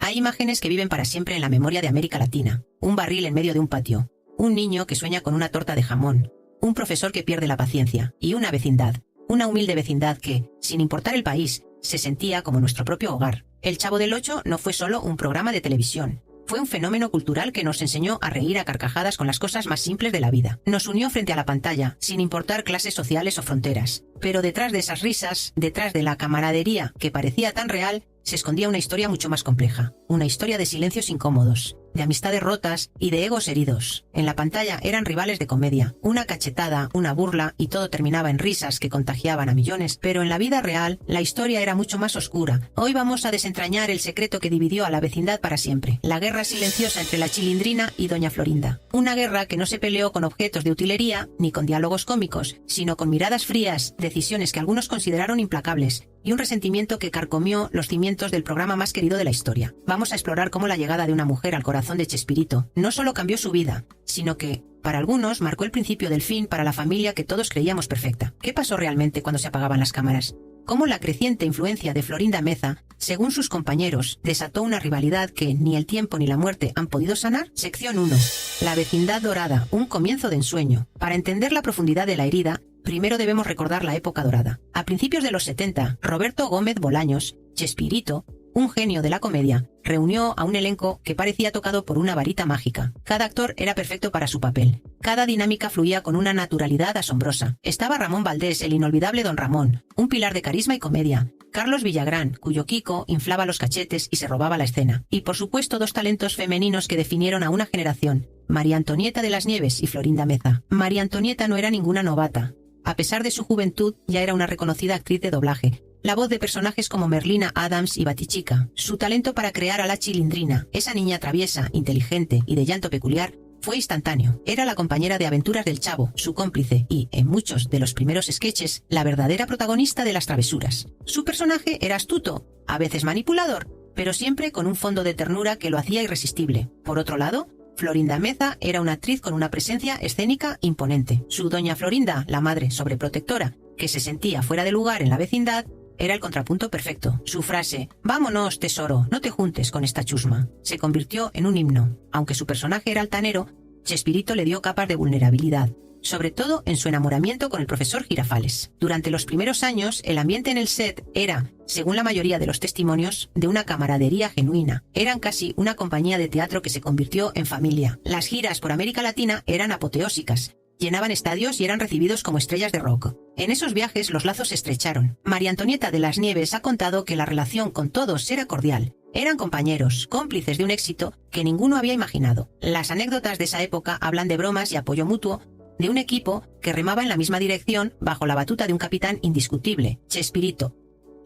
Hay imágenes que viven para siempre en la memoria de América Latina. Un barril en medio de un patio. Un niño que sueña con una torta de jamón. Un profesor que pierde la paciencia. Y una vecindad. Una humilde vecindad que, sin importar el país, se sentía como nuestro propio hogar. El Chavo del Ocho no fue solo un programa de televisión. Fue un fenómeno cultural que nos enseñó a reír a carcajadas con las cosas más simples de la vida. Nos unió frente a la pantalla, sin importar clases sociales o fronteras. Pero detrás de esas risas, detrás de la camaradería que parecía tan real, se escondía una historia mucho más compleja. Una historia de silencios incómodos, de amistades rotas y de egos heridos. En la pantalla eran rivales de comedia, una cachetada, una burla y todo terminaba en risas que contagiaban a millones. Pero en la vida real, la historia era mucho más oscura. Hoy vamos a desentrañar el secreto que dividió a la vecindad para siempre. La guerra silenciosa entre la Chilindrina y Doña Florinda. Una guerra que no se peleó con objetos de utilería ni con diálogos cómicos, sino con miradas frías, decisiones que algunos consideraron implacables y un resentimiento que carcomió los cimientos del programa más querido de la historia. Vamos a explorar cómo la llegada de una mujer al corazón de Chespirito no solo cambió su vida, sino que, para algunos, marcó el principio del fin para la familia que todos creíamos perfecta. ¿Qué pasó realmente cuando se apagaban las cámaras? Cómo la creciente influencia de Florinda Meza, según sus compañeros, desató una rivalidad que ni el tiempo ni la muerte han podido sanar. Sección 1. La vecindad dorada, un comienzo de ensueño. Para entender la profundidad de la herida, primero debemos recordar la época dorada. A principios de los 70, Roberto Gómez Bolaños, Chespirito, un genio de la comedia, reunió a un elenco que parecía tocado por una varita mágica. Cada actor era perfecto para su papel. Cada dinámica fluía con una naturalidad asombrosa. Estaba Ramón Valdés, el inolvidable Don Ramón, un pilar de carisma y comedia. Carlos Villagrán, cuyo Kiko inflaba los cachetes y se robaba la escena. Y por supuesto dos talentos femeninos que definieron a una generación. María Antonieta de las Nieves y Florinda Meza. María Antonieta no era ninguna novata. A pesar de su juventud, ya era una reconocida actriz de doblaje. La voz de personajes como Merlina Adams y Batichica. Su talento para crear a la Chilindrina, esa niña traviesa, inteligente y de llanto peculiar, fue instantáneo. Era la compañera de aventuras del Chavo, su cómplice y, en muchos de los primeros sketches, la verdadera protagonista de las travesuras. Su personaje era astuto, a veces manipulador, pero siempre con un fondo de ternura que lo hacía irresistible. Por otro lado, Florinda Meza era una actriz con una presencia escénica imponente. Su doña Florinda, la madre sobreprotectora, que se sentía fuera de lugar en la vecindad, era el contrapunto perfecto. Su frase, «Vámonos, tesoro, no te juntes con esta chusma», se convirtió en un himno. Aunque su personaje era altanero, Chespirito le dio capas de vulnerabilidad, sobre todo en su enamoramiento con el profesor Girafales. Durante los primeros años, el ambiente en el set era, según la mayoría de los testimonios, de una camaradería genuina. Eran casi una compañía de teatro que se convirtió en familia. Las giras por América Latina eran apoteósicas. Llenaban estadios y eran recibidos como estrellas de rock. En esos viajes los lazos se estrecharon. María Antonieta de las Nieves ha contado que la relación con todos era cordial. Eran compañeros, cómplices de un éxito que ninguno había imaginado. Las anécdotas de esa época hablan de bromas y apoyo mutuo, de un equipo que remaba en la misma dirección bajo la batuta de un capitán indiscutible, Chespirito.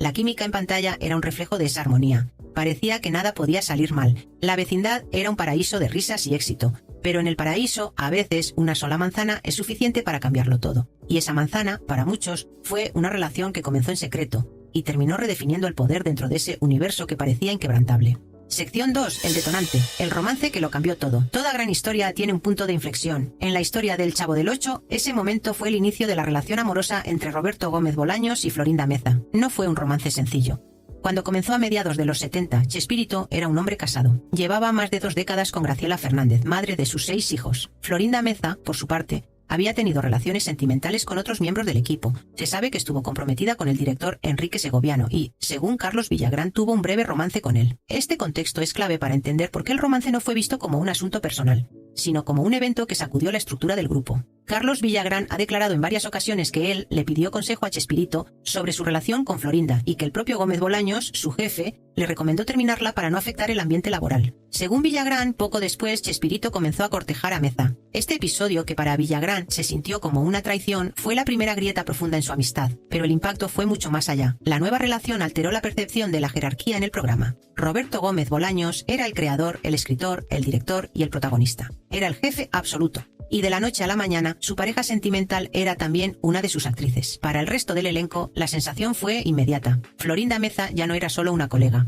La química en pantalla era un reflejo de esa armonía. Parecía que nada podía salir mal. La vecindad era un paraíso de risas y éxito. Pero en el paraíso, a veces, una sola manzana es suficiente para cambiarlo todo. Y esa manzana, para muchos, fue una relación que comenzó en secreto y terminó redefiniendo el poder dentro de ese universo que parecía inquebrantable. Sección 2. El detonante. El romance que lo cambió todo. Toda gran historia tiene un punto de inflexión. En la historia del Chavo del Ocho, ese momento fue el inicio de la relación amorosa entre Roberto Gómez Bolaños y Florinda Meza. No fue un romance sencillo. Cuando comenzó a mediados de los 70, Chespirito era un hombre casado. Llevaba más de 2 décadas con Graciela Fernández, madre de sus 6 hijos. Florinda Meza, por su parte, había tenido relaciones sentimentales con otros miembros del equipo. Se sabe que estuvo comprometida con el director Enrique Segoviano y, según Carlos Villagrán, tuvo un breve romance con él. Este contexto es clave para entender por qué el romance no fue visto como un asunto personal, sino como un evento que sacudió la estructura del grupo. Carlos Villagrán ha declarado en varias ocasiones que él le pidió consejo a Chespirito sobre su relación con Florinda y que el propio Gómez Bolaños, su jefe, le recomendó terminarla para no afectar el ambiente laboral. Según Villagrán, poco después Chespirito comenzó a cortejar a Meza. Este episodio, que para Villagrán se sintió como una traición, fue la primera grieta profunda en su amistad, pero el impacto fue mucho más allá. La nueva relación alteró la percepción de la jerarquía en el programa. Roberto Gómez Bolaños era el creador, el escritor, el director y el protagonista. Era el jefe absoluto. Y de la noche a la mañana, su pareja sentimental era también una de sus actrices. Para el resto del elenco, la sensación fue inmediata. Florinda Meza ya no era solo una colega.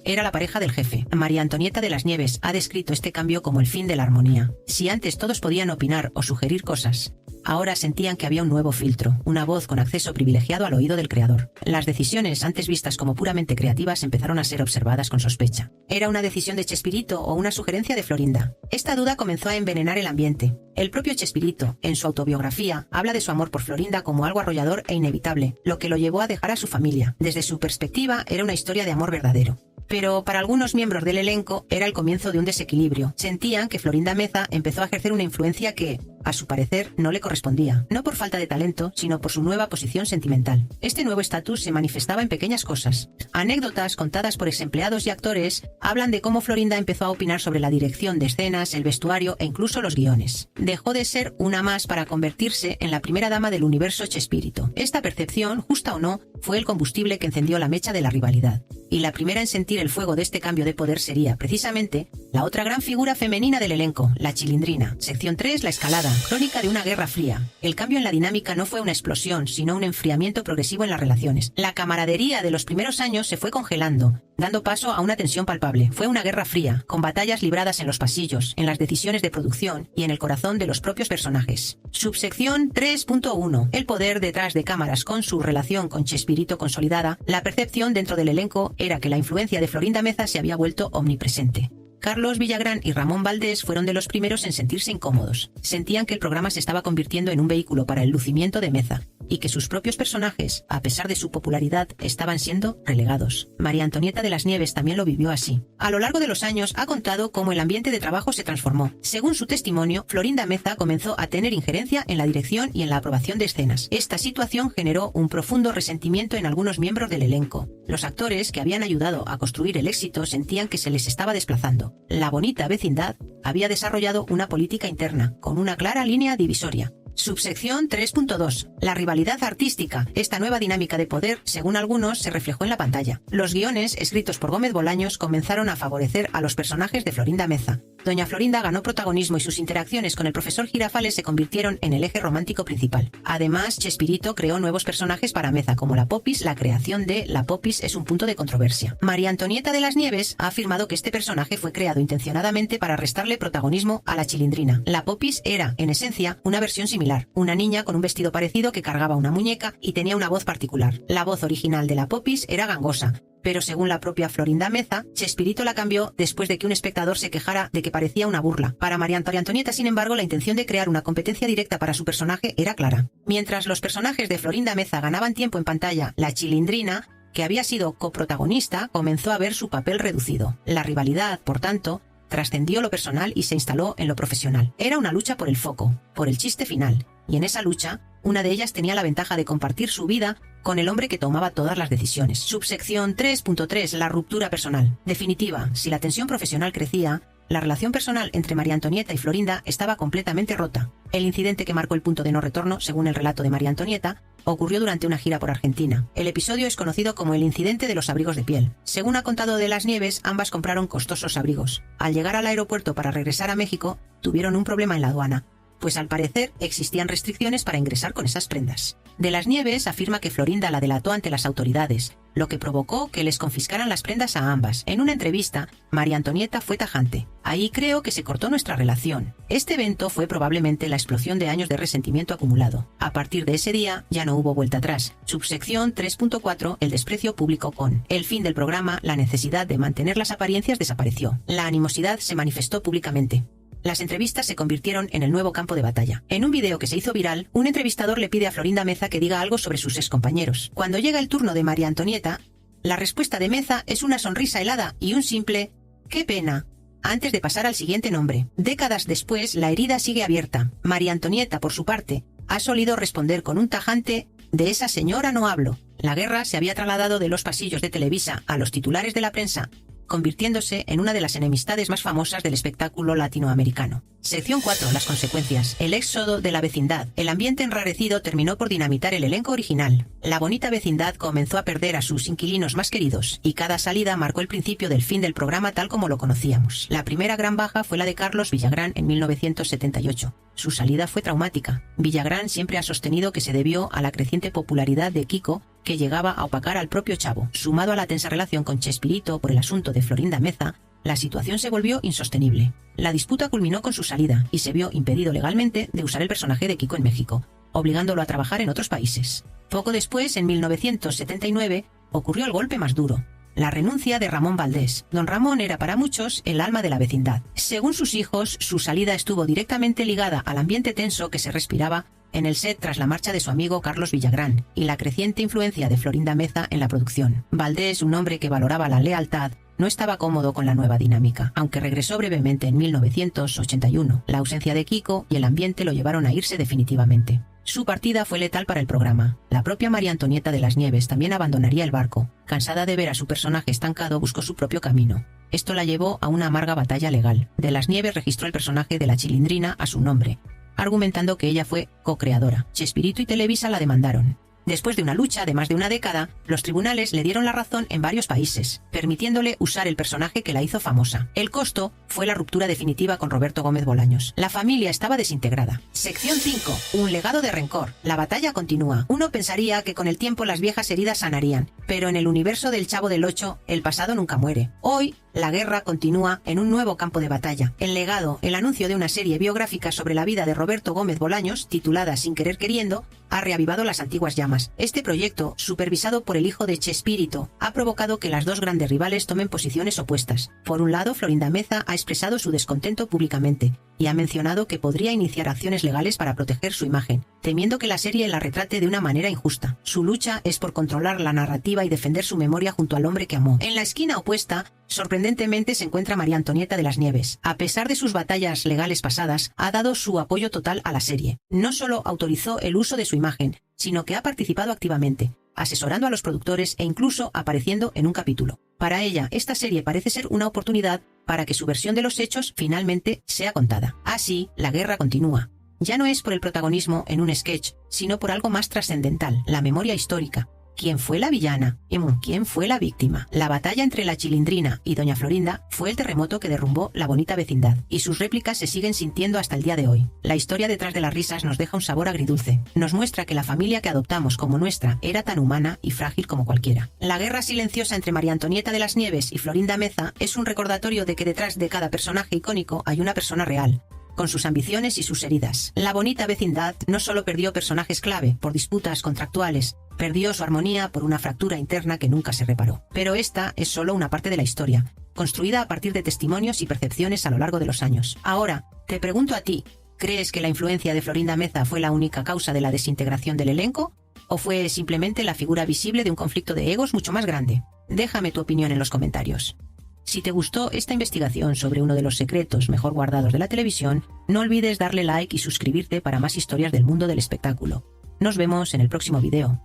Era la pareja del jefe. María Antonieta de las Nieves ha descrito este cambio como el fin de la armonía. Si antes todos podían opinar o sugerir cosas, Ahora sentían que había un nuevo filtro, una voz con acceso privilegiado al oído del creador. Las decisiones, antes vistas como puramente creativas, empezaron a ser observadas con sospecha. ¿Era una decisión de Chespirito o una sugerencia de Florinda? Esta duda comenzó a envenenar el ambiente. El propio Chespirito, en su autobiografía, habla de su amor por Florinda como algo arrollador e inevitable, lo que lo llevó a dejar a su familia. Desde su perspectiva, era una historia de amor verdadero. Pero para algunos miembros del elenco era el comienzo de un desequilibrio. Sentían que Florinda Meza empezó a ejercer una influencia que, a su parecer, no le correspondía. No por falta de talento, sino por su nueva posición sentimental. Este nuevo estatus se manifestaba en pequeñas cosas. Anécdotas contadas por exempleados y actores hablan de cómo Florinda empezó a opinar sobre la dirección de escenas, el vestuario e incluso los guiones. Dejó de ser una más para convertirse en la primera dama del universo Chespirito. Esta percepción, justa o no, fue el combustible que encendió la mecha de la rivalidad. Y la primera en sentir el fuego de este cambio de poder sería, precisamente, la otra gran figura femenina del elenco, la Chilindrina. Sección 3, la escalada, crónica de una guerra fría. El cambio en la dinámica no fue una explosión, sino un enfriamiento progresivo en las relaciones. La camaradería de los primeros años se fue congelando, dando paso a una tensión palpable. Fue una guerra fría, con batallas libradas en los pasillos, en las decisiones de producción y en el corazón de los propios personajes. Subsección 3.1. El poder detrás de cámaras. Con su relación con Chespirito consolidada, la percepción dentro del elenco era que la influencia de Florinda Meza se había vuelto omnipresente. Carlos Villagrán y Ramón Valdés fueron de los primeros en sentirse incómodos. Sentían que el programa se estaba convirtiendo en un vehículo para el lucimiento de Meza, y que sus propios personajes, a pesar de su popularidad, estaban siendo relegados. María Antonieta de las Nieves también lo vivió así. A lo largo de los años ha contado cómo el ambiente de trabajo se transformó. Según su testimonio, Florinda Meza comenzó a tener injerencia en la dirección y en la aprobación de escenas. Esta situación generó un profundo resentimiento en algunos miembros del elenco. Los actores que habían ayudado a construir el éxito sentían que se les estaba desplazando. La bonita vecindad había desarrollado una política interna, con una clara línea divisoria. Subsección 3.2. La rivalidad artística. Esta nueva dinámica de poder, según algunos, se reflejó en la pantalla. Los guiones, escritos por Gómez Bolaños, comenzaron a favorecer a los personajes de Florinda Meza. Doña Florinda ganó protagonismo y sus interacciones con el profesor Girafales se convirtieron en el eje romántico principal. Además, Chespirito creó nuevos personajes para Meza, como la Popis. La creación de la Popis es un punto de controversia. María Antonieta de las Nieves ha afirmado que este personaje fue creado intencionadamente para restarle protagonismo a la Chilindrina. La Popis era, en esencia, una versión similar. Una niña con un vestido parecido que cargaba una muñeca y tenía una voz particular. La voz original de la Popis era gangosa, pero según la propia Florinda Meza, Chespirito la cambió después de que un espectador se quejara de que parecía una burla. Para María Antonieta, sin embargo, la intención de crear una competencia directa para su personaje era clara. Mientras los personajes de Florinda Meza ganaban tiempo en pantalla, la Chilindrina, que había sido coprotagonista, comenzó a ver su papel reducido. La rivalidad, por tanto, trascendió lo personal y se instaló en lo profesional. Era una lucha por el foco, por el chiste final, y en esa lucha, una de ellas tenía la ventaja de compartir su vida con el hombre que tomaba todas las decisiones. Subsección 3.3. La ruptura personal. Definitiva, si la tensión profesional crecía, la relación personal entre María Antonieta y Florinda estaba completamente rota. El incidente que marcó el punto de no retorno, según el relato de María Antonieta, ocurrió durante una gira por Argentina. El episodio es conocido como el incidente de los abrigos de piel. Según ha contado de las Nieves, ambas compraron costosos abrigos. Al llegar al aeropuerto para regresar a México, tuvieron un problema en la aduana, pues al parecer existían restricciones para ingresar con esas prendas. De las Nieves afirma que Florinda la delató ante las autoridades, lo que provocó que les confiscaran las prendas a ambas. En una entrevista, María Antonieta fue tajante. Ahí creo que se cortó nuestra relación. Este evento fue probablemente la explosión de años de resentimiento acumulado. A partir de ese día, ya no hubo vuelta atrás. Subsección 3.4. El desprecio público con el fin del programa, la necesidad de mantener las apariencias desapareció. La animosidad se manifestó públicamente. Las entrevistas se convirtieron en el nuevo campo de batalla. En un video que se hizo viral, un entrevistador le pide a Florinda Meza que diga algo sobre sus excompañeros. Cuando llega el turno de María Antonieta, la respuesta de Meza es una sonrisa helada y un simple «¡qué pena!», antes de pasar al siguiente nombre. Décadas después, la herida sigue abierta. María Antonieta, por su parte, ha solido responder con un tajante «de esa señora no hablo». La guerra se había trasladado de los pasillos de Televisa a los titulares de la prensa, convirtiéndose en una de las enemistades más famosas del espectáculo latinoamericano. Sección 4. Las consecuencias. El éxodo de la vecindad. El ambiente enrarecido terminó por dinamitar el elenco original. La bonita vecindad comenzó a perder a sus inquilinos más queridos, y cada salida marcó el principio del fin del programa tal como lo conocíamos. La primera gran baja fue la de Carlos Villagrán en 1978. Su salida fue traumática. Villagrán siempre ha sostenido que se debió a la creciente popularidad de Kiko, que llegaba a opacar al propio Chavo. Sumado a la tensa relación con Chespirito por el asunto de Florinda Meza, La situación se volvió insostenible. La disputa culminó con su salida y se vio impedido legalmente de usar el personaje de Kiko en México, obligándolo a trabajar en otros países. Poco después, en 1979, ocurrió el golpe más duro: la renuncia de Ramón Valdés. Don Ramón era para muchos el alma de la vecindad. Según sus hijos, su salida estuvo directamente ligada al ambiente tenso que se respiraba en el set tras la marcha de su amigo Carlos Villagrán y la creciente influencia de Florinda Meza en la producción. Valdés, un hombre que valoraba la lealtad, no estaba cómodo con la nueva dinámica, aunque regresó brevemente en 1981. La ausencia de Kiko y el ambiente lo llevaron a irse definitivamente. Su partida fue letal para el programa. La propia María Antonieta de las Nieves también abandonaría el barco. Cansada de ver a su personaje estancado, buscó su propio camino. Esto la llevó a una amarga batalla legal. De las Nieves registró el personaje de la Chilindrina a su nombre, argumentando que ella fue co-creadora. Chespirito y Televisa la demandaron. Después de una lucha de más de una década, los tribunales le dieron la razón en varios países, permitiéndole usar el personaje que la hizo famosa. El costo fue la ruptura definitiva con Roberto Gómez Bolaños. La familia estaba desintegrada. Sección 5. Un legado de rencor. La batalla continúa. Uno pensaría que con el tiempo las viejas heridas sanarían, pero en el universo del Chavo del Ocho, el pasado nunca muere. Hoy, la guerra continúa en un nuevo campo de batalla. El legado, el anuncio de una serie biográfica sobre la vida de Roberto Gómez Bolaños, titulada Sin querer queriendo, ha reavivado las antiguas llamas. Este proyecto, supervisado por el hijo de Chespirito, ha provocado que las dos grandes rivales tomen posiciones opuestas. Por un lado, Florinda Meza ha expresado su descontento públicamente y ha mencionado que podría iniciar acciones legales para proteger su imagen, temiendo que la serie la retrate de una manera injusta. Su lucha es por controlar la narrativa y defender su memoria junto al hombre que amó. En la esquina opuesta, sorprendentemente, se encuentra María Antonieta de las Nieves. A pesar de sus batallas legales pasadas, ha dado su apoyo total a la serie. No solo autorizó el uso de su imagen, sino que ha participado activamente, asesorando a los productores e incluso apareciendo en un capítulo. Para ella, esta serie parece ser una oportunidad para que su versión de los hechos finalmente sea contada. Así, la guerra continúa. Ya no es por el protagonismo en un sketch, sino por algo más trascendental: la memoria histórica. ¿Quién fue la villana? ¿Quién fue la víctima? La batalla entre la Chilindrina y Doña Florinda fue el terremoto que derrumbó la bonita vecindad, y sus réplicas se siguen sintiendo hasta el día de hoy. La historia detrás de las risas nos deja un sabor agridulce. Nos muestra que la familia que adoptamos como nuestra era tan humana y frágil como cualquiera. La guerra silenciosa entre María Antonieta de las Nieves y Florinda Meza es un recordatorio de que detrás de cada personaje icónico hay una persona real, con sus ambiciones y sus heridas. La bonita vecindad no solo perdió personajes clave por disputas contractuales, perdió su armonía por una fractura interna que nunca se reparó. Pero esta es solo una parte de la historia, construida a partir de testimonios y percepciones a lo largo de los años. Ahora, te pregunto a ti, ¿crees que la influencia de Florinda Meza fue la única causa de la desintegración del elenco? ¿O fue simplemente la figura visible de un conflicto de egos mucho más grande? Déjame tu opinión en los comentarios. Si te gustó esta investigación sobre uno de los secretos mejor guardados de la televisión, no olvides darle like y suscribirte para más historias del mundo del espectáculo. Nos vemos en el próximo video.